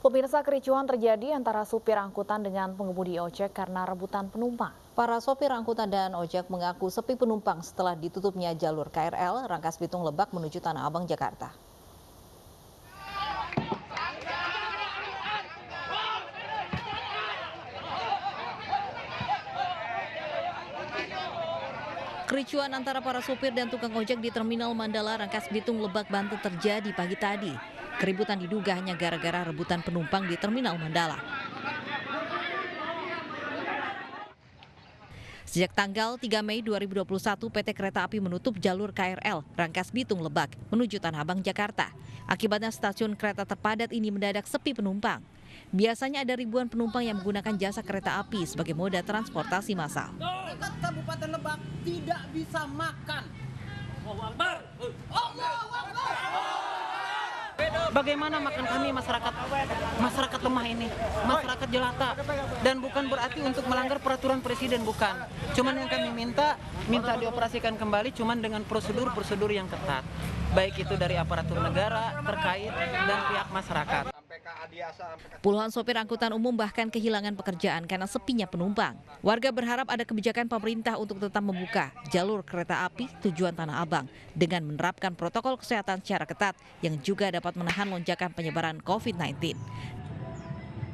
Pemirsa, kericuhan terjadi antara supir angkutan dengan pengemudi ojek karena rebutan penumpang. Para sopir angkutan dan ojek mengaku sepi penumpang setelah ditutupnya jalur KRL Rangkas Bitung Lebak menuju Tanah Abang, Jakarta. Kericuhan antara para sopir dan tukang ojek di Terminal Mandala Rangkas Bitung Lebak, Banten terjadi pagi tadi. Keributan diduga hanya gara-gara rebutan penumpang di Terminal Mandala. Sejak tanggal 3 Mei 2021, PT Kereta Api menutup jalur KRL Rangkas Bitung Lebak menuju Tanah Abang, Jakarta. Akibatnya stasiun kereta terpadat ini mendadak sepi penumpang. Biasanya ada ribuan penumpang yang menggunakan jasa kereta api sebagai moda transportasi massal. Kabupaten Lebak tidak bisa makan. Bagaimana makan kami masyarakat lemah ini, masyarakat jelata, dan bukan berarti untuk melanggar peraturan presiden, bukan. Cuman yang kami minta dioperasikan kembali cuman dengan prosedur yang ketat, baik itu dari aparatur negara terkait dan pihak masyarakat. Puluhan sopir angkutan umum bahkan kehilangan pekerjaan karena sepinya penumpang. Warga berharap ada kebijakan pemerintah untuk tetap membuka jalur kereta api tujuan Tanah Abang dengan menerapkan protokol kesehatan secara ketat yang juga dapat menahan lonjakan penyebaran COVID-19.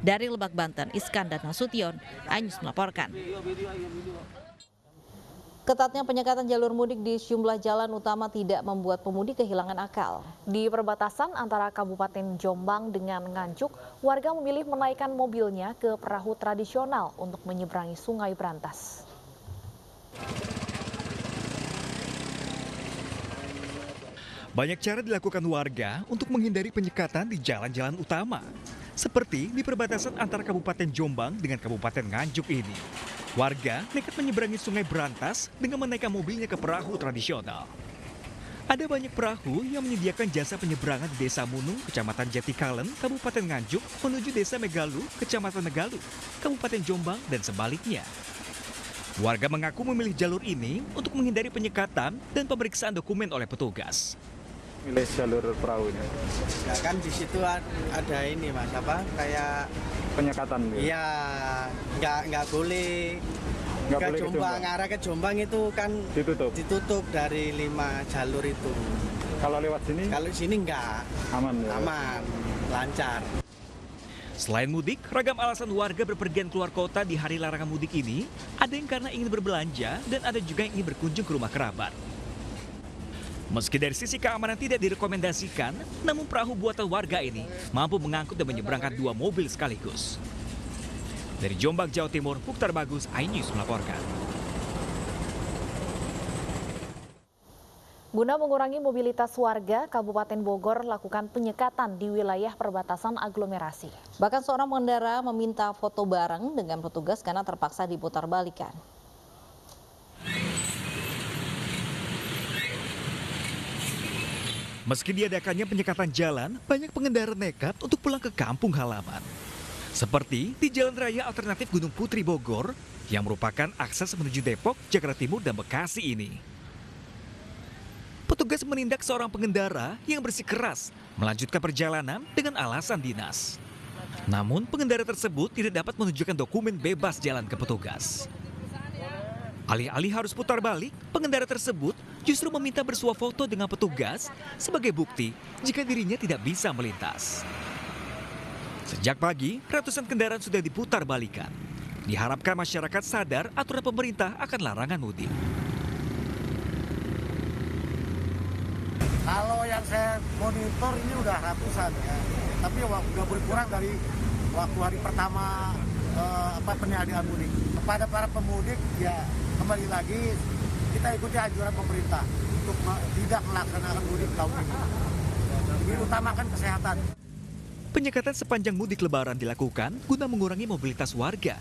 Dari Lebak, Banten, Iskandar Nasution, iNews melaporkan. Ketatnya penyekatan jalur mudik di sejumlah jalan utama tidak membuat pemudik kehilangan akal. Di perbatasan antara Kabupaten Jombang dengan Nganjuk, warga memilih menaikkan mobilnya ke perahu tradisional untuk menyeberangi Sungai Brantas. Banyak cara dilakukan warga untuk menghindari penyekatan di jalan-jalan utama. Seperti di perbatasan antara Kabupaten Jombang dengan Kabupaten Nganjuk ini. Warga nekat menyeberangi Sungai Brantas dengan menaikkan mobilnya ke perahu tradisional. Ada banyak perahu yang menyediakan jasa penyeberangan di Desa Munung, Kecamatan Jatikalen, Kabupaten Nganjuk, menuju Desa Megalu, Kecamatan Megalu, Kabupaten Jombang, dan sebaliknya. Warga mengaku memilih jalur ini untuk menghindari penyekatan dan pemeriksaan dokumen oleh petugas. Milih jalur perahu ini? Ya kan di situ ada ini mas, kayak penyekatan gitu? Iya, nggak boleh. Ke Jombang, arah ke Jombang itu kan ditutup dari 5 jalur itu. Kalau lewat sini? Kalau sini nggak. Aman ya? Aman, lancar. Selain mudik, ragam alasan warga berpergian keluar kota di hari larangan mudik ini, ada yang karena ingin berbelanja dan ada juga yang ingin berkunjung ke rumah kerabat. Meski dari sisi keamanan tidak direkomendasikan, namun perahu buatan warga ini mampu mengangkut dan menyeberangkan 2 mobil sekaligus. Dari Jombang, Jawa Timur, Mukhtar Bagus, iNews melaporkan. Guna mengurangi mobilitas warga, Kabupaten Bogor lakukan penyekatan di wilayah perbatasan aglomerasi. Bahkan seorang pengendara meminta foto bareng dengan petugas karena terpaksa diputar balikan. Meski diadakannya penyekatan jalan, banyak pengendara nekat untuk pulang ke kampung halaman. Seperti di Jalan Raya Alternatif Gunung Putri Bogor, yang merupakan akses menuju Depok, Jakarta Timur, dan Bekasi ini. Petugas menindak seorang pengendara yang bersikeras melanjutkan perjalanan dengan alasan dinas. Namun pengendara tersebut tidak dapat menunjukkan dokumen bebas jalan ke petugas. Alih-alih harus putar balik, pengendara tersebut justru meminta bersuah foto dengan petugas sebagai bukti jika dirinya tidak bisa melintas. Sejak pagi, ratusan kendaraan sudah diputar balikan. Diharapkan masyarakat sadar aturan pemerintah akan larangan mudik. Kalau yang saya monitor ini udah ratusan ya, tapi udah berkurang dari waktu hari pertama peniadaan mudik. Kepada para pemudik ya kembali lagi kita ikuti anjuran pemerintah untuk tidak melaksanakan mudik tahun ini. Jadi utamakan kesehatan. Penyekatan sepanjang mudik lebaran dilakukan guna mengurangi mobilitas warga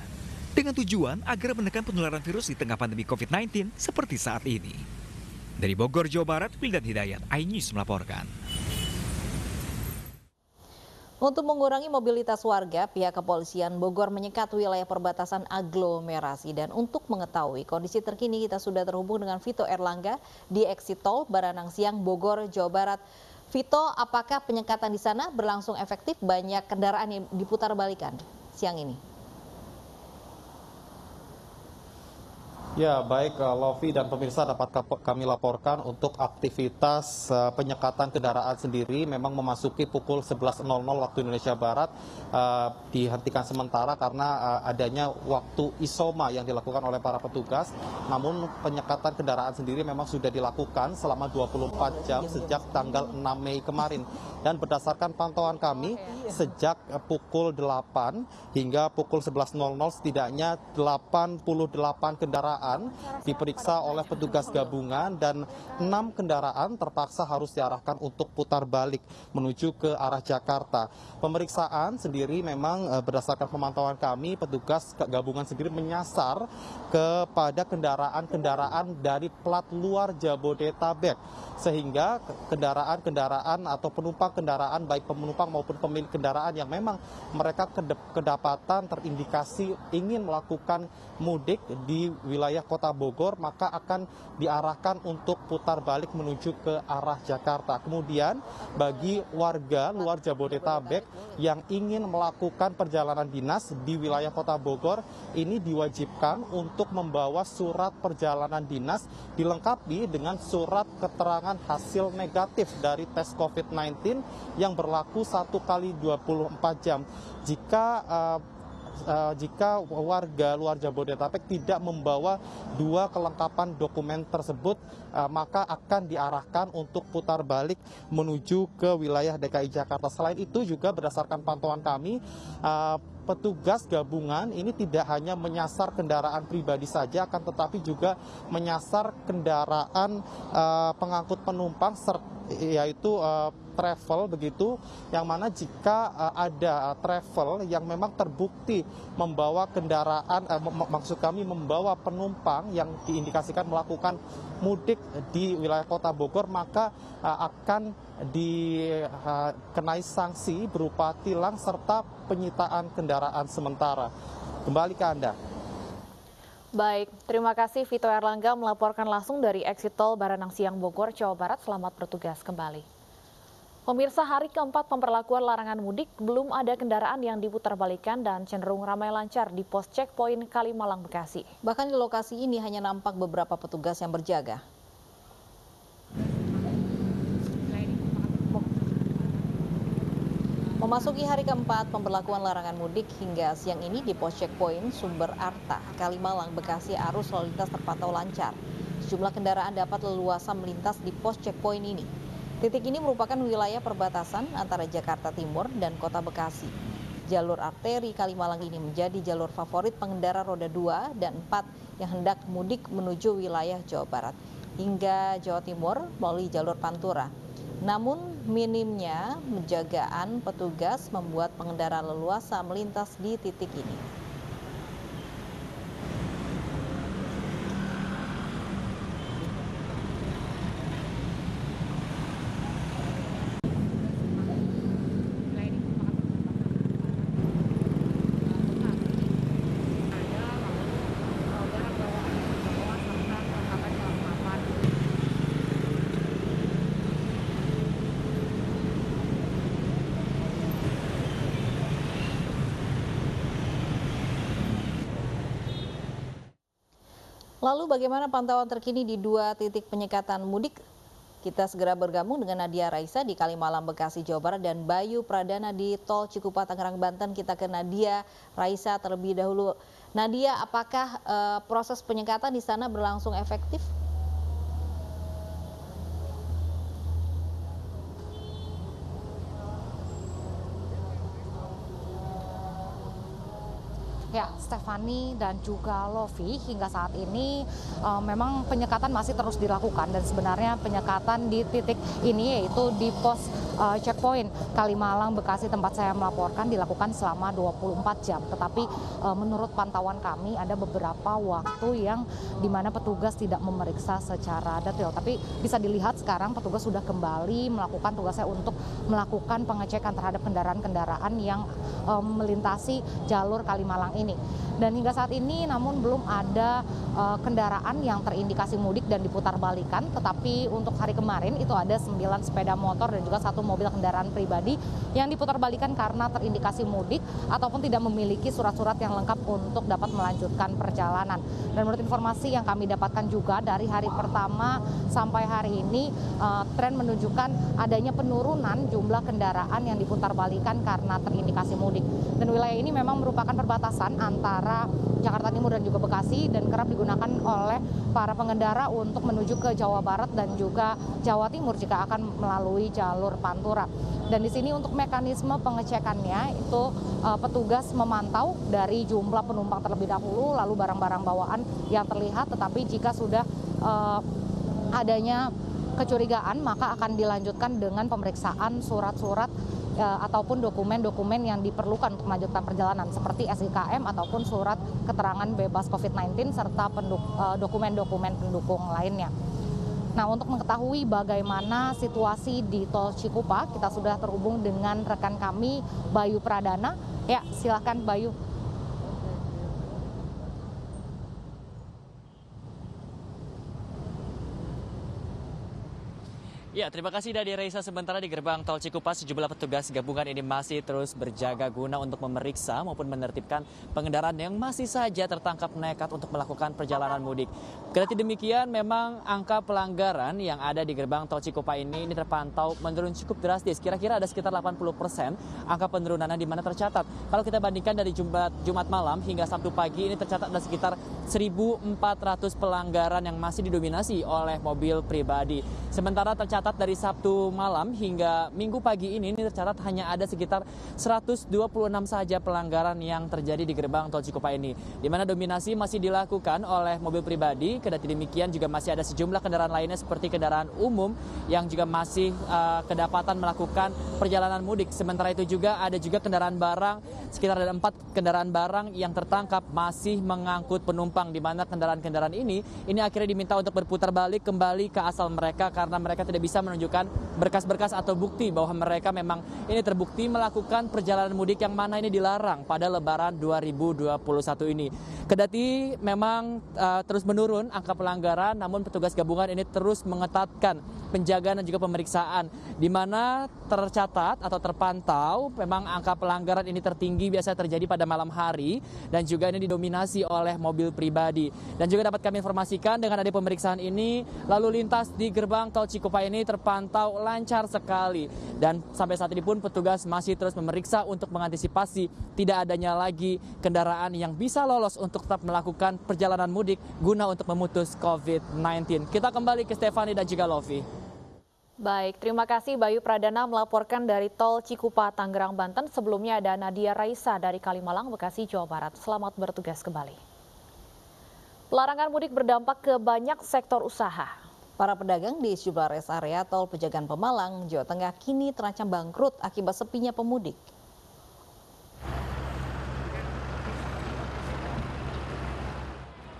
dengan tujuan agar menekan penularan virus di tengah pandemi COVID-19 seperti saat ini. Dari Bogor, Jawa Barat, Wildan Hidayat, iNews melaporkan. Untuk mengurangi mobilitas warga, pihak kepolisian Bogor menyekat wilayah perbatasan aglomerasi. Dan untuk mengetahui kondisi terkini, kita sudah terhubung dengan Vito Erlangga di Exit Tol Baranang Siang, Bogor, Jawa Barat. Vito, apakah penyekatan di sana berlangsung efektif? Banyak kendaraan yang diputar balikan siang ini. Ya, baik Lovi dan pemirsa, dapat kami laporkan untuk aktivitas penyekatan kendaraan sendiri memang memasuki pukul 11.00 waktu Indonesia Barat dihentikan sementara karena adanya waktu isoma yang dilakukan oleh para petugas. Namun penyekatan kendaraan sendiri memang sudah dilakukan selama 24 jam sejak tanggal 6 Mei kemarin. Dan berdasarkan pantauan kami sejak pukul 8 hingga pukul 11.00 setidaknya 88 kendaraan diperiksa oleh petugas gabungan dan 6 kendaraan terpaksa harus diarahkan untuk putar balik menuju ke arah Jakarta. Pemeriksaan sendiri memang berdasarkan pemantauan kami, petugas gabungan sendiri menyasar kepada kendaraan-kendaraan dari plat luar Jabodetabek, sehingga kendaraan-kendaraan atau penumpang kendaraan baik penumpang maupun pemilik kendaraan yang memang mereka kedapatan terindikasi ingin melakukan mudik di wilayah Kota Bogor, maka akan diarahkan untuk putar balik menuju ke arah Jakarta. Kemudian bagi warga luar Jabodetabek yang ingin melakukan perjalanan dinas di wilayah Kota Bogor, ini diwajibkan untuk membawa surat perjalanan dinas dilengkapi dengan surat keterangan hasil negatif dari tes COVID-19 yang berlaku 1 kali 24 jam. Jika warga luar Jabodetabek tidak membawa 2 kelengkapan dokumen tersebut, maka akan diarahkan untuk putar balik menuju ke wilayah DKI Jakarta. Selain itu juga berdasarkan pantauan kami, petugas gabungan ini tidak hanya menyasar kendaraan pribadi saja, akan tetapi juga menyasar kendaraan pengangkut penumpang yaitu travel begitu, yang mana jika ada travel yang memang terbukti membawa kendaraan, maksud kami membawa penumpang yang diindikasikan melakukan mudik di wilayah Kota Bogor, maka akan dikenai sanksi berupa tilang serta penyitaan kendaraan sementara. Kembali ke Anda. Baik, terima kasih Vito Erlangga melaporkan langsung dari exit tol Baranang Siang Bogor, Jawa Barat. Selamat bertugas kembali. Pemirsa, hari keempat pemberlakuan larangan mudik, belum ada kendaraan yang diputarbalikkan dan cenderung ramai lancar di pos checkpoint Kalimalang, Bekasi. Bahkan di lokasi ini hanya nampak beberapa petugas yang berjaga. Memasuki hari keempat pemberlakuan larangan mudik hingga siang ini di pos checkpoint Sumber Arta, Kalimalang, Bekasi, arus lalu lintas terpantau lancar. Sejumlah kendaraan dapat leluasa melintas di pos checkpoint ini. Titik ini merupakan wilayah perbatasan antara Jakarta Timur dan Kota Bekasi. Jalur arteri Kalimalang ini menjadi jalur favorit pengendara roda 2 dan 4 yang hendak mudik menuju wilayah Jawa Barat hingga Jawa Timur melalui jalur Pantura. Namun minimnya penjagaan petugas membuat pengendara leluasa melintas di titik ini. Lalu bagaimana pantauan terkini di 2 titik penyekatan mudik? Kita segera bergabung dengan Nadia Raisa di Kalimalang, Bekasi, Jawa Barat dan Bayu Pradana di Tol Cikupa, Tangerang, Banten. Kita ke Nadia Raisa terlebih dahulu. Nadia, apakah proses penyekatan di sana berlangsung efektif? Ya, Stefani dan juga Lovi, hingga saat ini memang penyekatan masih terus dilakukan dan sebenarnya penyekatan di titik ini yaitu di pos checkpoint Kalimalang Bekasi tempat saya melaporkan dilakukan selama 24 jam. Tetapi menurut pantauan kami ada beberapa waktu yang di mana petugas tidak memeriksa secara detail. Tapi bisa dilihat sekarang petugas sudah kembali melakukan tugasnya untuk melakukan pengecekan terhadap kendaraan-kendaraan yang melintasi jalur Kalimalang ini. Dan hingga saat ini namun belum ada kendaraan yang terindikasi mudik dan diputarbalikkan. Tetapi untuk hari kemarin itu ada 9 sepeda motor dan juga 1 mobil kendaraan pribadi yang diputarbalikkan karena terindikasi mudik ataupun tidak memiliki surat-surat yang lengkap untuk dapat melanjutkan perjalanan. Dan menurut informasi yang kami dapatkan juga dari hari pertama sampai hari ini tren menunjukkan adanya penurunan jumlah kendaraan yang diputarbalikkan karena terindikasi mudik. Dan wilayah ini memang merupakan perbatasan antara Jakarta Timur dan juga Bekasi dan kerap digunakan oleh para pengendara untuk menuju ke Jawa Barat dan juga Jawa Timur jika akan melalui jalur Pantura. Dan di sini untuk mekanisme pengecekannya itu petugas memantau dari jumlah penumpang terlebih dahulu, lalu barang-barang bawaan yang terlihat. Tetapi jika sudah adanya kecurigaan maka akan dilanjutkan dengan pemeriksaan surat-surat ataupun dokumen-dokumen yang diperlukan untuk melanjutkan perjalanan seperti SIKM ataupun surat keterangan bebas COVID-19 serta dokumen-dokumen pendukung lainnya. Nah, untuk mengetahui bagaimana situasi di Tol Cikupa, kita sudah terhubung dengan rekan kami Bayu Pradana. Ya, silakan Bayu. Ya, terima kasih Dadi Reisa. Sementara di gerbang Tol Cikupa, sejumlah petugas gabungan ini masih terus berjaga guna untuk memeriksa maupun menertibkan pengendaraan yang masih saja tertangkap nekat untuk melakukan perjalanan mudik. Kendati demikian, memang angka pelanggaran yang ada di gerbang Tol Cikupa ini terpantau menurun cukup drastis. Kira-kira ada sekitar 80% angka penurunan di mana tercatat. Kalau kita bandingkan dari Jumat malam hingga Sabtu pagi, ini tercatat ada sekitar 1.400 pelanggaran yang masih didominasi oleh mobil pribadi. Sementara tercatat dari Sabtu malam hingga Minggu pagi ini tercatat hanya ada sekitar 126 saja pelanggaran yang terjadi di gerbang Tol Cikupa ini, di mana dominasi masih dilakukan oleh mobil pribadi. Kendati demikian juga masih ada sejumlah kendaraan lainnya seperti kendaraan umum yang juga masih kedapatan melakukan perjalanan mudik. Sementara itu juga ada juga kendaraan barang, sekitar ada 4 kendaraan barang yang tertangkap masih mengangkut penumpang, di mana kendaraan-kendaraan ini akhirnya diminta untuk berputar balik kembali ke asal mereka karena mereka tidak bisa menunjukkan berkas-berkas atau bukti bahwa mereka memang ini terbukti melakukan perjalanan mudik yang mana ini dilarang pada Lebaran 2021 ini. Kendati memang terus menurun angka pelanggaran, namun petugas gabungan ini terus mengetatkan penjagaan dan juga pemeriksaan, di mana tercatat atau terpantau memang angka pelanggaran ini tertinggi biasa terjadi pada malam hari dan juga ini didominasi oleh mobil pribadi. Dan juga dapat kami informasikan dengan ada pemeriksaan ini, lalu lintas di gerbang Tol Cikupa ini terpantau lancar sekali. Dan sampai saat ini pun petugas masih terus memeriksa untuk mengantisipasi tidak adanya lagi kendaraan yang bisa lolos untuk tetap melakukan perjalanan mudik guna untuk memutus COVID-19. Kita kembali ke Stefani dan juga Lovi. Baik, terima kasih Bayu Pradana melaporkan dari Tol Cikupa, Tangerang, Banten. Sebelumnya ada Nadia Raisa dari Kalimalang, Bekasi, Jawa Barat. Selamat bertugas kembali. Larangan mudik berdampak ke banyak sektor usaha. Para pedagang di sejumlah rest area Tol Pejagan Pemalang, Jawa Tengah kini terancam bangkrut akibat sepinya pemudik.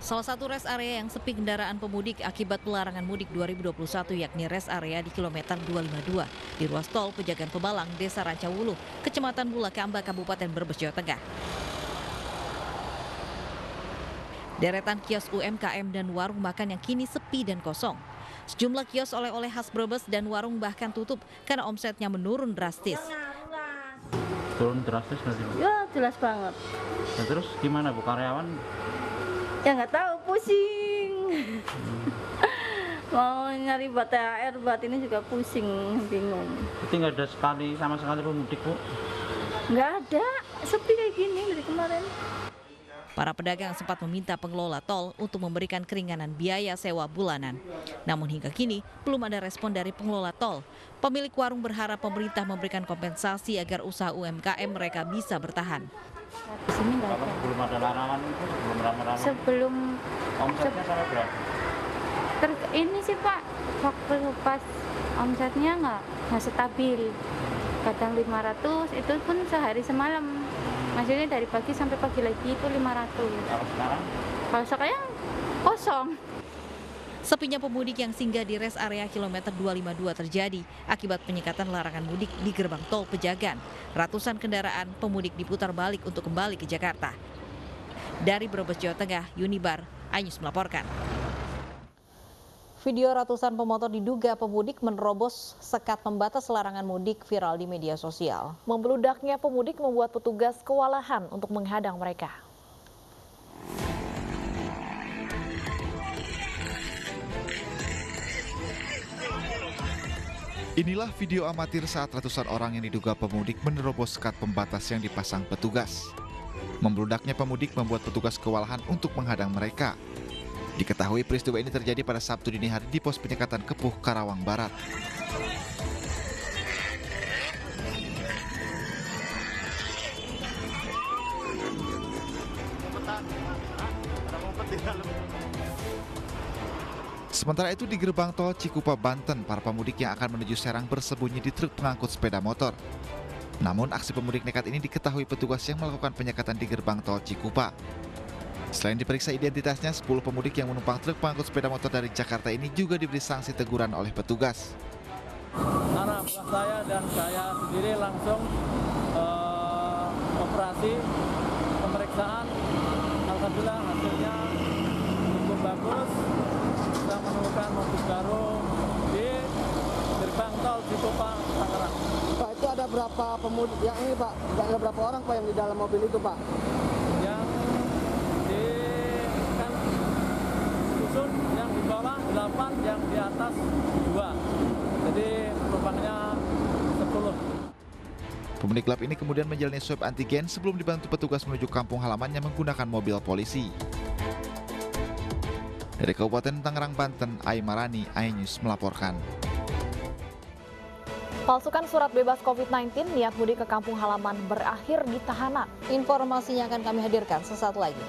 Salah satu rest area yang sepi kendaraan pemudik akibat pelarangan mudik 2021 yakni rest area di kilometer 252 di ruas Tol Pejagan Pemalang, Desa Rancawulu, Kecamatan Bulakamba, Kabupaten Brebes, Jawa Tengah. Deretan kios UMKM dan warung makan yang kini sepi dan kosong. Sejumlah kios oleh-oleh khas Brebes dan warung bahkan tutup karena omsetnya menurun drastis. Turun drastis berarti? Ya jelas banget. Ya, terus gimana Bu, karyawan? Ya nggak tahu, pusing. Mau nyari buat THR, buat ini juga pusing, bingung. Jadi nggak ada sama sekali pemudik Bu? Nggak ada, sepi kayak gini dari kemarin. Para pedagang sempat meminta pengelola tol untuk memberikan keringanan biaya sewa bulanan. Namun hingga kini belum ada respon dari pengelola tol. Pemilik warung berharap pemerintah memberikan kompensasi agar usaha UMKM mereka bisa bertahan. Di sini nggak ada. Belum ada larangan itu, belum ramai-ramai. Sebelum omsetnya sampai berapa? Terus ini sih Pak, waktu pas omsetnya nggak stabil. Kadang 500, itu pun sehari semalam. Maksudnya dari pagi sampai pagi lagi itu 500. Kalau sekarang? Kalau sekarang kosong. Sepinya pemudik yang singgah di res area kilometer 252 terjadi akibat penyekatan larangan mudik di gerbang tol Pejagan. Ratusan kendaraan pemudik diputar balik untuk kembali ke Jakarta. Dari Brebes, Jawa Tengah, Yunibar, iNews melaporkan. Video ratusan pemotor diduga pemudik menerobos sekat pembatas larangan mudik viral di media sosial. Membeludaknya pemudik membuat petugas kewalahan untuk menghadang mereka. Inilah video amatir saat ratusan orang yang diduga pemudik menerobos sekat pembatas yang dipasang petugas. Membludaknya pemudik membuat petugas kewalahan untuk menghadang mereka. Diketahui peristiwa ini terjadi pada Sabtu dini hari di pos penyekatan Kepuh, Karawang Barat. Sementara itu di gerbang tol Cikupa, Banten, para pemudik yang akan menuju Serang bersembunyi di truk pengangkut sepeda motor. Namun aksi pemudik nekat ini diketahui petugas yang melakukan penyekatan di gerbang tol Cikupa. Selain diperiksa identitasnya, 10 pemudik yang menumpang truk pengangkut sepeda motor dari Jakarta ini juga diberi sanksi teguran oleh petugas. Anak buah saya dan saya sendiri langsung operasi pemeriksaan. Alhamdulillah hasilnya cukup bagus. Kita menemukan modus baru di gerbang tol Cikupa, Tangerang. Pak, itu ada berapa pemudik yang ini Pak? Ada berapa orang Pak yang di dalam mobil itu Pak? Yang di kan susun, yang di bawah 8, yang di atas 2. Jadi penumpangnya 10. Pemudik gelap ini kemudian menjalani swab antigen sebelum dibantu petugas menuju kampung halamannya menggunakan mobil polisi. Dari Kabupaten Tangerang, Banten, Aimarani, iNews melaporkan. Palsukan surat bebas COVID-19, niat mudik ke kampung halaman berakhir di tahanan. Informasinya akan kami hadirkan sesaat lagi.